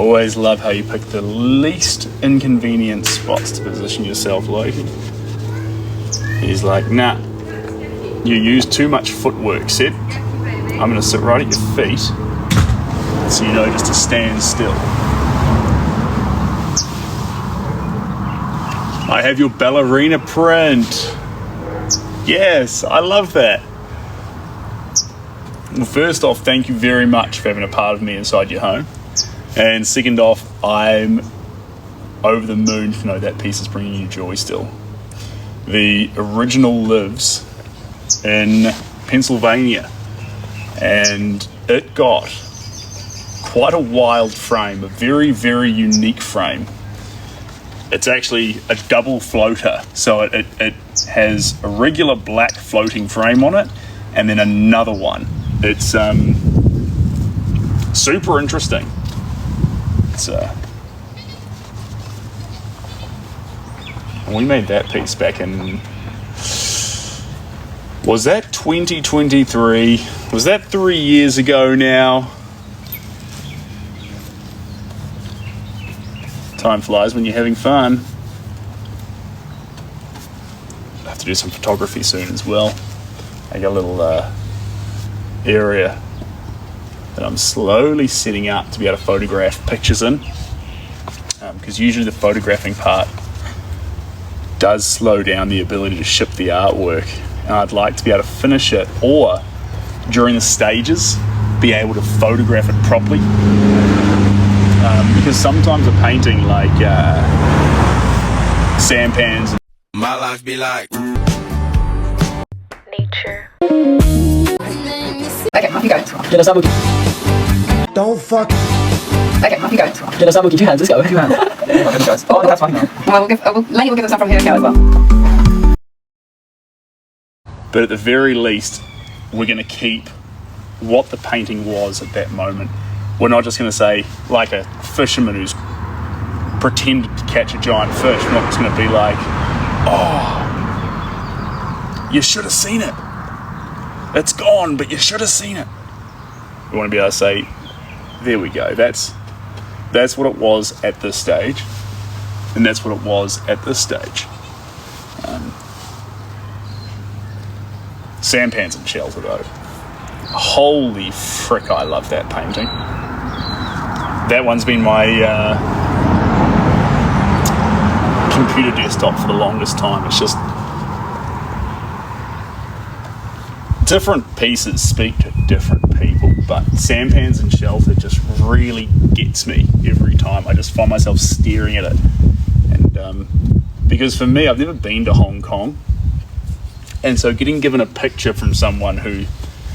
always love how you pick the least inconvenient spots to position yourself, Loki. He's like, nah, you use too much footwork, Sid. I'm going to sit right at your feet so you know just to stand still. I have your ballerina print. Yes, I love that. Well, first off, thank you very much for having a part of me inside your home. And second off, I'm over the moon to know that piece is bringing you joy still. The original lives in Pennsylvania, and it got quite a wild frame, a very, very unique frame. It's actually a double floater, so it has a regular black floating frame on it, and then another one. It's super interesting. It's we made that piece back in, was that 2023? Was that 3 years ago now? Time flies when you're having fun. I have to do some photography soon as well. I got a little area that I'm slowly setting up to be able to photograph pictures in, because usually the photographing part does slow down the ability to ship the artwork, and I'd like to be able to finish it, or during the stages be able to photograph it properly, because sometimes a painting like sampans, my life be like nature. Okay, off you go. Don't fuck. Okay, off you go. Get us up, we'll give you hands, let's go, give you hands. Oh, that's fine now. Well, Lenny will give us some from here to go as well. but at the very least, we're going to keep what the painting was at that moment. We're not just going to say, like a fisherman who's pretended to catch a giant fish, we're not just going to be like, oh, you should have seen it. It's gone, but you should have seen it. We want to be able to say, there we go, that's what it was at this stage, and that's what it was at this stage. Sampans and Shelter though. Holy frick, I love that painting. That one's been my computer desktop for the longest time. It's just different pieces speak to different people, but Sampans and Shelter just really gets me every time. I just find myself staring at it, and because for me, I've never been to Hong Kong, and so getting given a picture from someone who,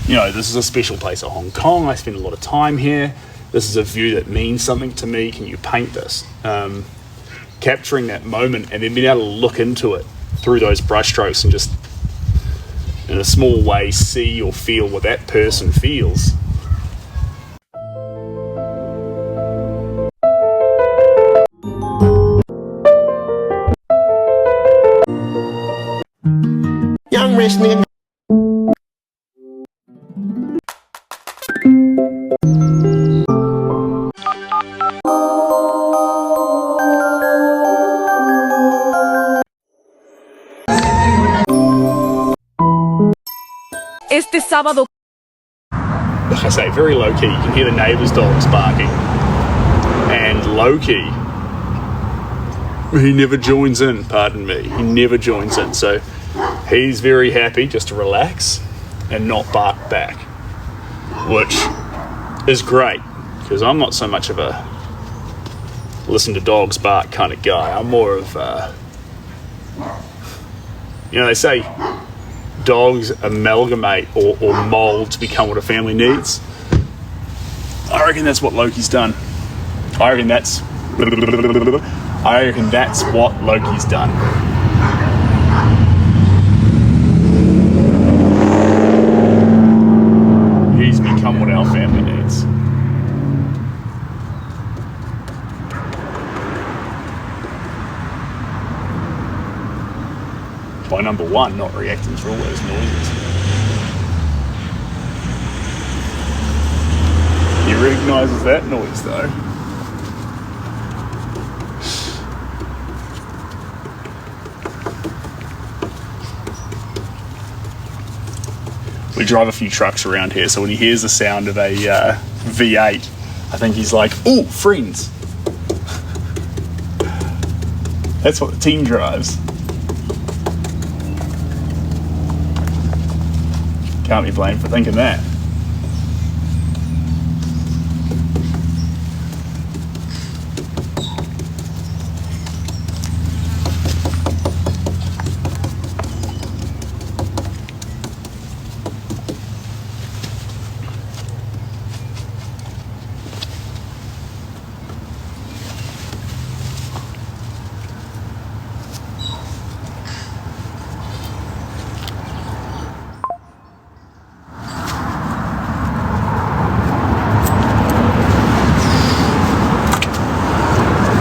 you know, this is a special place at Hong Kong, I spend a lot of time here, this is a view that means something to me, can you paint this? Capturing that moment and then being able to look into it through those brushstrokes and just in a small way see or feel what that person feels. Young rich nigga. Este sábado. Like I say, very low key. You can hear the neighbours' dogs barking, and low key, he never joins in. Pardon me, he never joins in. So he's very happy just to relax and not bark back, which is great because I'm not so much of a listen to dogs bark kind of guy. I'm more of you know, they say dogs amalgamate or mold to become what a family needs. I reckon that's what Loki's done. I reckon that's what Loki's done. He's become what our family needs. By number one, not reacting to all those noises. He recognises that noise though. We drive a few trucks around here, so when he hears the sound of a V8, I think he's like, "Ooh, friends." That's what the team drives. Can't be blamed for thinking that.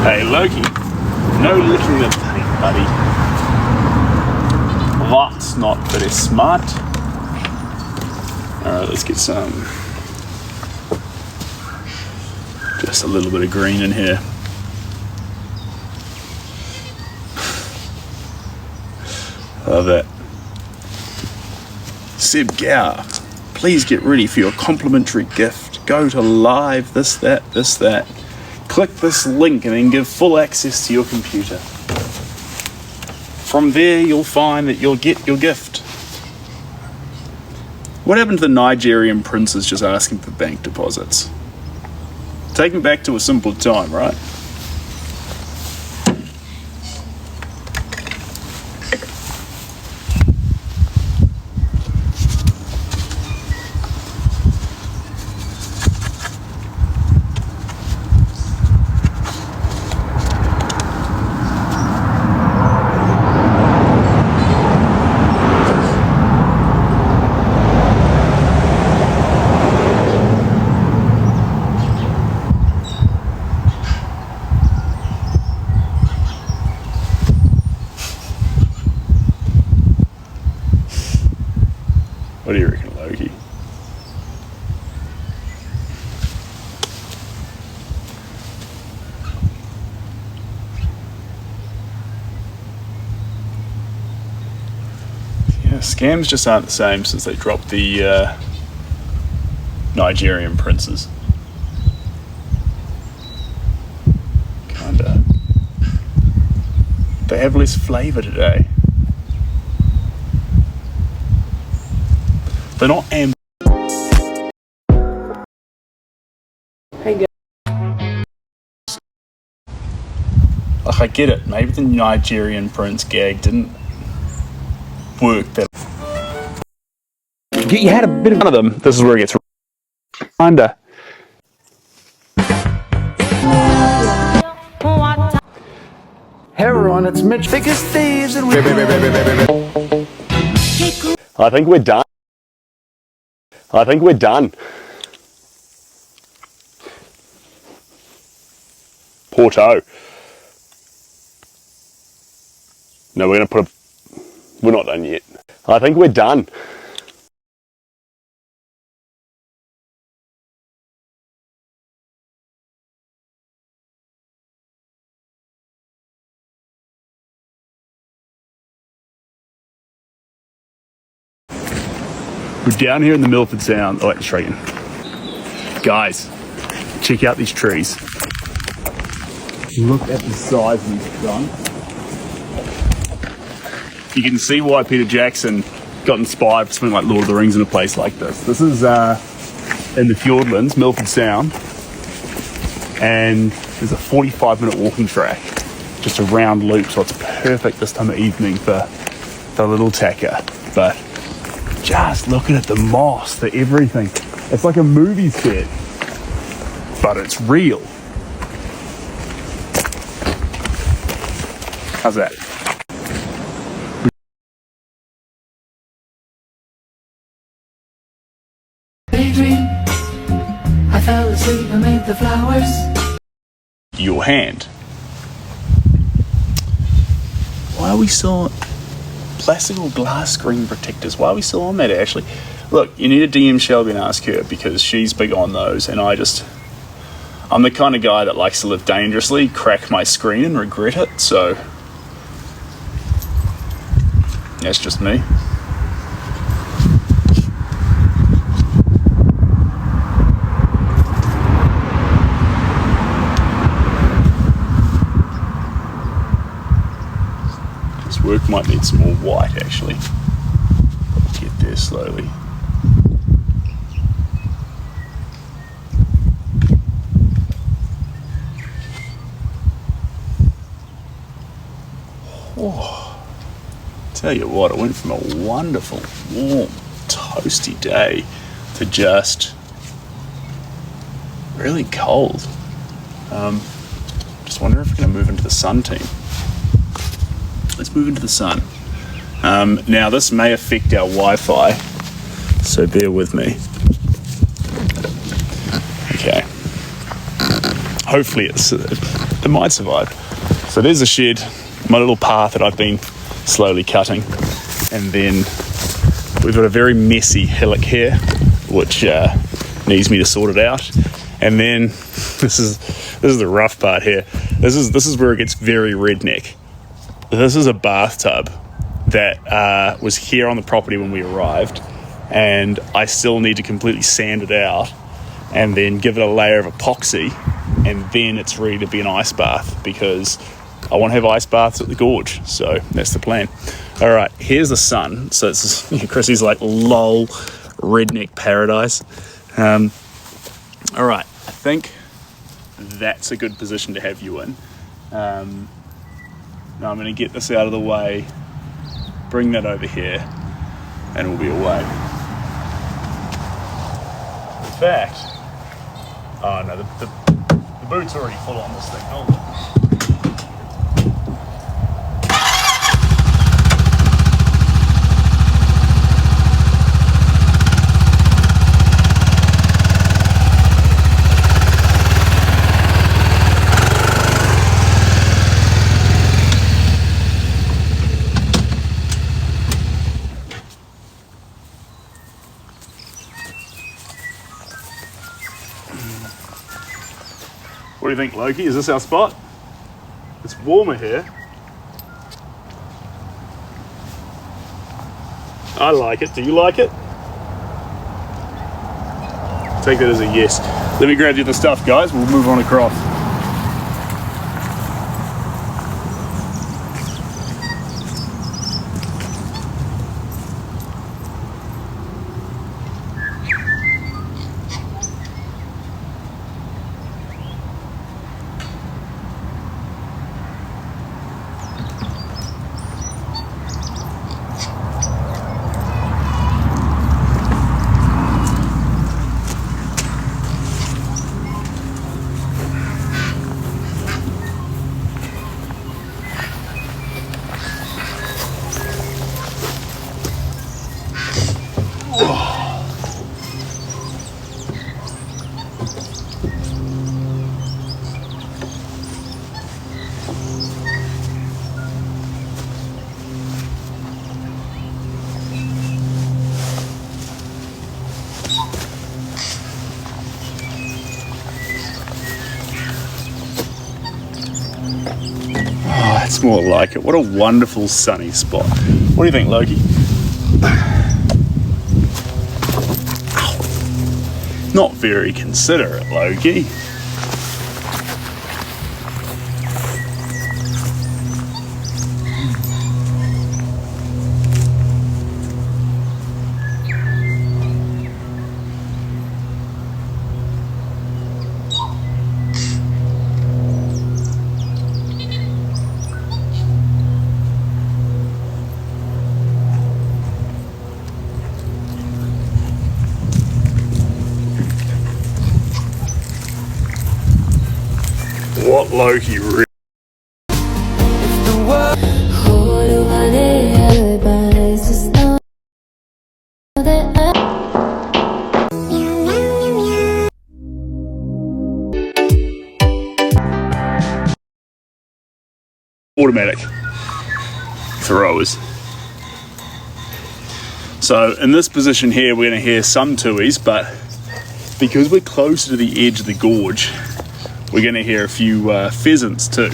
Hey Loki, no licking the paint, buddy. That's not very smart. Alright, let's get just a little bit of green in here. Love that. Seb Gower, please get ready for your complimentary gift. Go to live, this, that. Click this link and then give full access to your computer. From there, you'll find that you'll get your gift. What happened to the Nigerian princes just asking for bank deposits? Take them back to a simpler time, right? What do you reckon, Loki? Yeah, scams just aren't the same since they dropped the Nigerian princes. Kinda. They have less flavour today. They're not Like, I get it. Maybe the Nigerian prince gag didn't work that. You had a bit of one of them. This is where it gets kinda. Hey everyone, it's Mitch. Biggest thieves and I think we're done. Porto. No, we're not done yet. I think we're done. We're down here in the Milford Sound. Oh, wait, straight in. Guys, check out these trees. Look at the size of these trunks. You can see why Peter Jackson got inspired for something like Lord of the Rings in a place like this. This is in the Fiordlands, Milford Sound, and there's a 45-minute walking track, just a round loop, so it's perfect this time of evening for the little tacker. But just looking at the moss, the everything. It's like a movie set, but it's real. How's that? Daydream, I fell asleep amid the flowers. Your hand. Why are we still plastic or glass screen protectors? Why are we still on that, Ashley? Look, you need to DM Shelby and ask her, because she's big on those, and I'm the kind of guy that likes to live dangerously, crack my screen and regret it, so that's just me. work might need some more white actually. Get there slowly. Oh, tell you what, it went from a wonderful, warm, toasty day to just really cold. Just wondering if we're going to move into the sun team. Let's move into the sun. Now this may affect our Wi-Fi, so bear with me. Okay. Hopefully it might survive. So there's the shed, my little path that I've been slowly cutting, and then we've got a very messy hillock here, which needs me to sort it out. And then this is the rough part here. This is where it gets very redneck. This is a bathtub that was here on the property when we arrived, and I still need to completely sand it out and then give it a layer of epoxy, and then it's ready to be an ice bath, because I want to have ice baths at the gorge. So that's the plan. All right, here's the sun. So it's Chrissy's like, lol, redneck paradise. All right, I think that's a good position to have you in. Now I'm going to get this out of the way, bring that over here, and we'll be away. In fact, oh no, the boot's already full on this thing. Hold on. What do you think, Loki? Is this our spot? It's warmer here. I like it. Do you like it? Take that as a yes. Let me grab you the stuff, guys. We'll move on across. That's more like it. What a wonderful sunny spot. What do you think, Loki? Not very considerate, Loki. What Loki really... Automatic throwers. So in this position here, we're going to hear some tuies, but because we're closer to the edge of the gorge, we're going to hear a few pheasants too.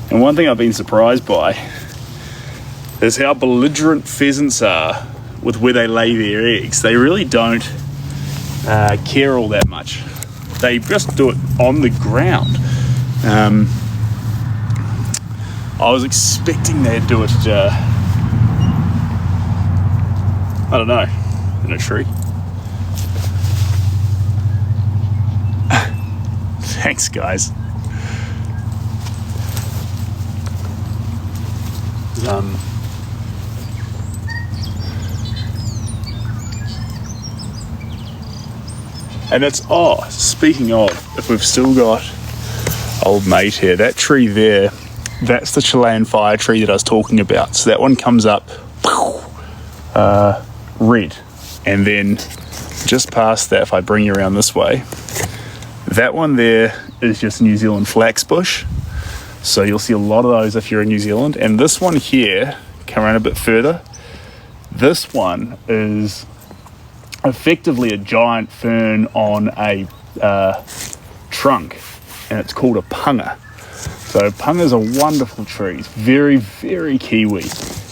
And one thing I've been surprised by is how belligerent pheasants are with where they lay their eggs. They really don't care all that much. They just do it on the ground. I was expecting they'd do it, I don't know, in a tree. Thanks, guys. And it's, speaking of, if we've still got old mate here, that tree there, that's the Chilean fire tree that I was talking about. So that one comes up red. And then just past that, if I bring you around this way, that one there is just New Zealand flaxbush. So you'll see a lot of those if you're in New Zealand. And this one here, come around a bit further, this one is effectively a giant fern on a trunk, and it's called a punga. So pungas are wonderful trees, very, very kiwi,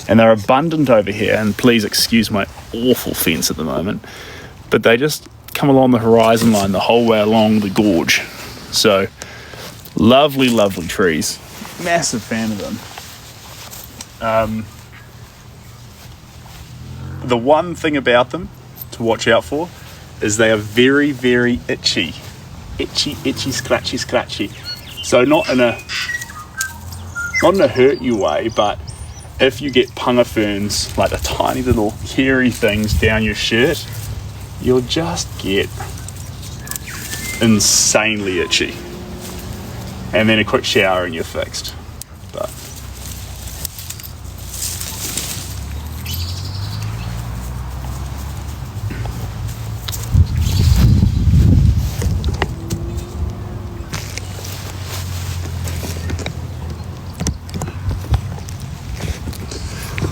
and they're abundant over here. And please excuse my awful fence at the moment, but they just come along the horizon line the whole way along the gorge. So lovely, lovely trees. Massive fan of them. The one thing about them to watch out for is they are very, very itchy. Itchy, scratchy. So not in a hurt you way, but if you get punga ferns, like the tiny little hairy things down your shirt, you'll just get insanely itchy. And then a quick shower and you're fixed. But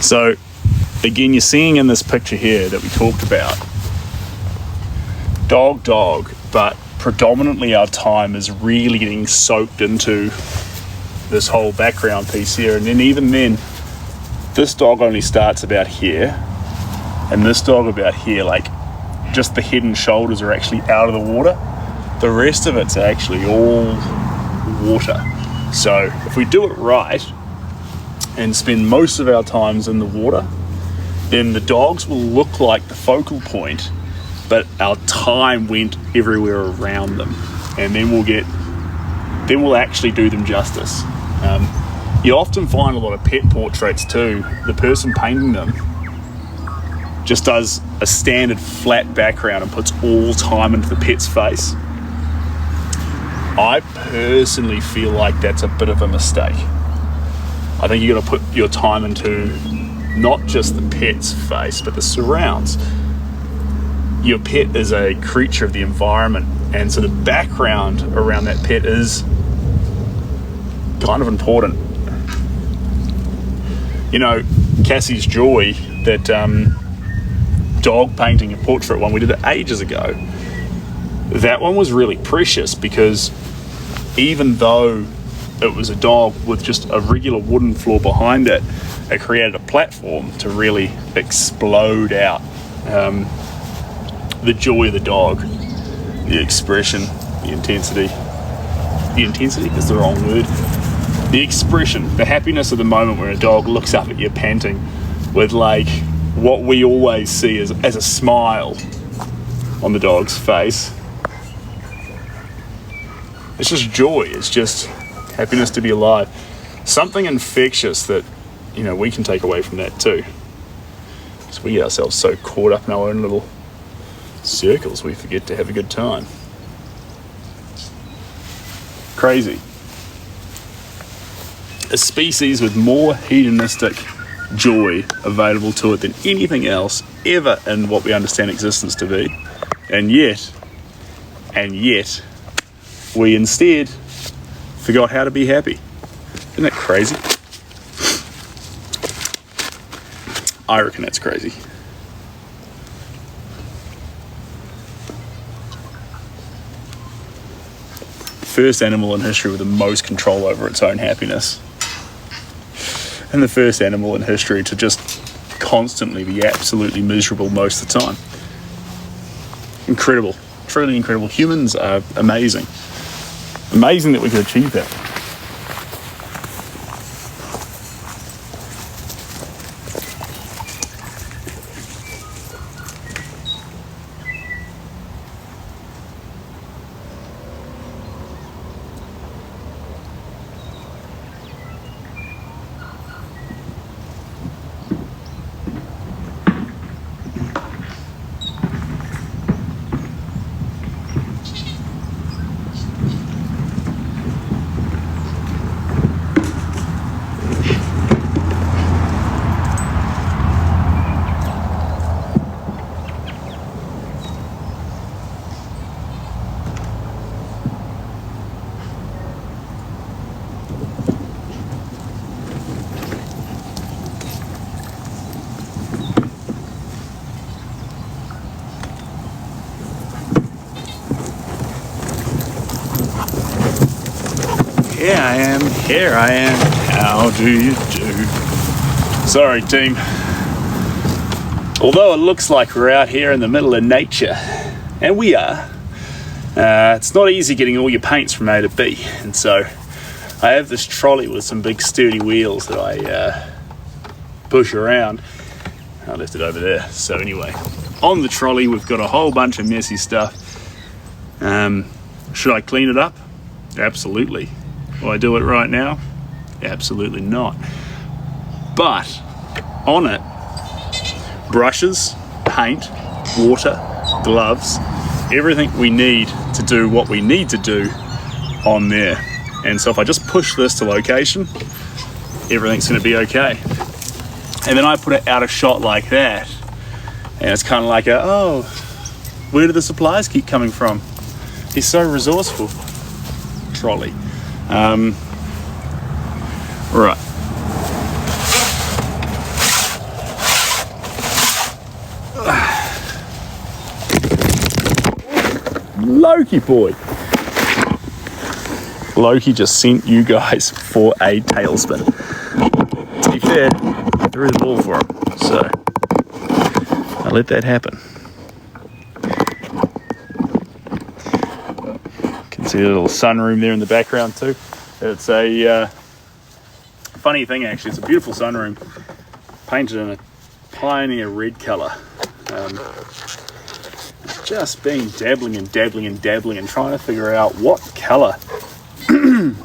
so again, you're seeing in this picture here that we talked about, dog, but predominantly our time is really getting soaked into this whole background piece here. And then even then, this dog only starts about here, and this dog about here, like just the head and shoulders are actually out of the water. The rest of it's actually all water. So if we do it right and spend most of our times in the water, then the dogs will look like the focal point, but our time went everywhere around them, and then we'll actually do them justice. You often find a lot of pet portraits too, the person painting them just does a standard flat background and puts all time into the pet's face. I personally feel like that's a bit of a mistake. I think you got to put your time into not just the pet's face, but the surrounds. Your pet is a creature of the environment, and so the background around that pet is kind of important. You know, Cassie's Joy, that dog painting and portrait one, we did it ages ago. That one was really precious because even though it was a dog with just a regular wooden floor behind it, it created a platform to really explode out the joy of the dog, the expression, the intensity. The intensity is the wrong word. The expression, the happiness of the moment when a dog looks up at you panting with like what we always see as a smile on the dog's face. It's just joy. It's just happiness to be alive. Something infectious that, you know, we can take away from that too. Because we get ourselves so caught up in our own little circles, we forget to have a good time. Crazy. A species with more hedonistic joy available to it than anything else ever in what we understand existence to be. And yet, we instead forgot how to be happy. Isn't that crazy? I reckon that's crazy. First animal in history with the most control over its own happiness. And the first animal in history to just constantly be absolutely miserable most of the time. Incredible. Truly incredible. Humans are amazing. Amazing that we could achieve that. Yeah, I am. Here I am. How do you do? Sorry, team. Although it looks like we're out here in the middle of nature, and we are, it's not easy getting all your paints from A to B. And so I have this trolley with some big sturdy wheels that I push around. I left it over there. So anyway, on the trolley we've got a whole bunch of messy stuff. Should I clean it up? Absolutely. Will I do it right now? Absolutely not. But on it, brushes, paint, water, gloves, everything we need to do what we need to do on there. And so if I just push this to location, everything's going to be okay. And then I put it out of shot like that, and it's kind of like oh, where do the supplies keep coming from? He's so resourceful. Trolley. Right. Loki boy. Loki just sent you guys for a tailspin. To be fair, there is a ball for him, so I'll let that happen. Can see a little sunroom there in the background too. It's a funny thing actually. It's a beautiful sunroom, painted in a pioneer red colour. Just been dabbling and trying to figure out what colour